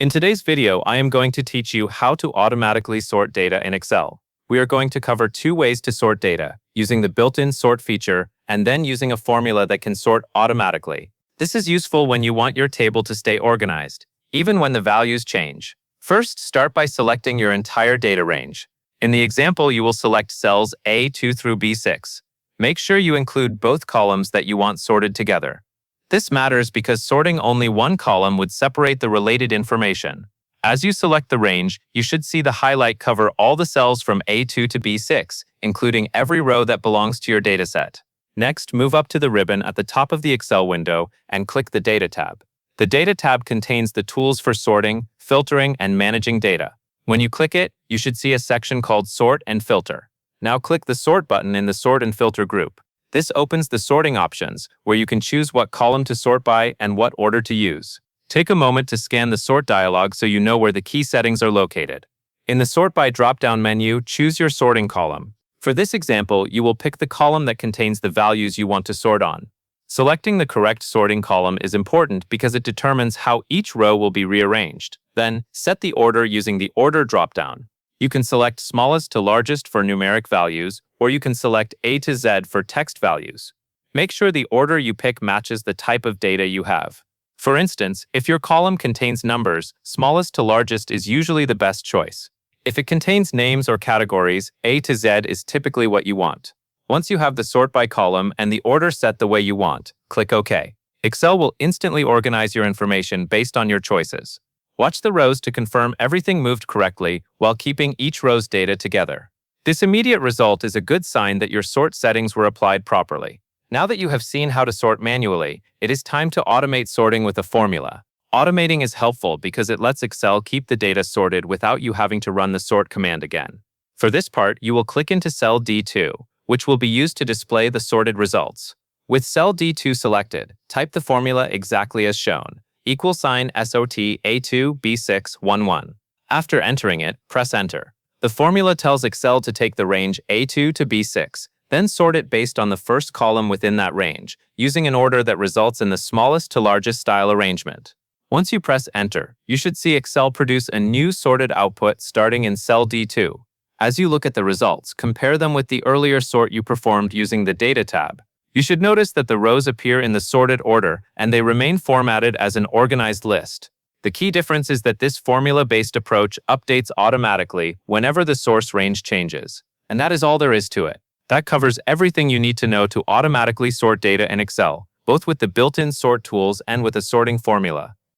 In today's video, I am going to teach you how to automatically sort data in Excel. We are going to cover two ways to sort data, using the built-in sort feature and then using a formula that can sort automatically. This is useful when you want your table to stay organized, even when the values change. First, start by selecting your entire data range. In the example, you will select cells A2 through B6. Make sure you include both columns that you want sorted together. This matters because sorting only one column would separate the related information. As you select the range, you should see the highlight cover all the cells from A2 to B6, including every row that belongs to your dataset. Next, move up to the ribbon at the top of the Excel window and click the Data tab. The Data tab contains the tools for sorting, filtering, and managing data. When you click it, you should see a section called Sort and Filter. Now click the Sort button in the Sort and Filter group. This opens the sorting options, where you can choose what column to sort by and what order to use. Take a moment to scan the Sort dialog so you know where the key settings are located. In the Sort by drop-down menu, choose your sorting column. For this example, you will pick the column that contains the values you want to sort on. Selecting the correct sorting column is important because it determines how each row will be rearranged. Then, set the order using the Order drop-down. You can select smallest to largest for numeric values, or you can select A to Z for text values. Make sure the order you pick matches the type of data you have. For instance, if your column contains numbers, smallest to largest is usually the best choice. If it contains names or categories, A to Z is typically what you want. Once you have the sort by column and the order set the way you want, click OK. Excel will instantly organize your information based on your choices. Watch the rows to confirm everything moved correctly while keeping each row's data together. This immediate result is a good sign that your sort settings were applied properly. Now that you have seen how to sort manually, it is time to automate sorting with a formula. Automating is helpful because it lets Excel keep the data sorted without you having to run the sort command again. For this part, you will click into cell D2, which will be used to display the sorted results. With cell D2 selected, type the formula exactly as shown, =SOT A2 B6 11. After entering it, press Enter. The formula tells Excel to take the range A2 to B6, then sort it based on the first column within that range, using an order that results in the smallest to largest style arrangement. Once you press Enter, you should see Excel produce a new sorted output starting in cell D2. As you look at the results, compare them with the earlier sort you performed using the Data tab. You should notice that the rows appear in the sorted order and they remain formatted as an organized list. The key difference is that this formula-based approach updates automatically whenever the source range changes. And that is all there is to it. That covers everything you need to know to automatically sort data in Excel, both with the built-in sort tools and with a sorting formula.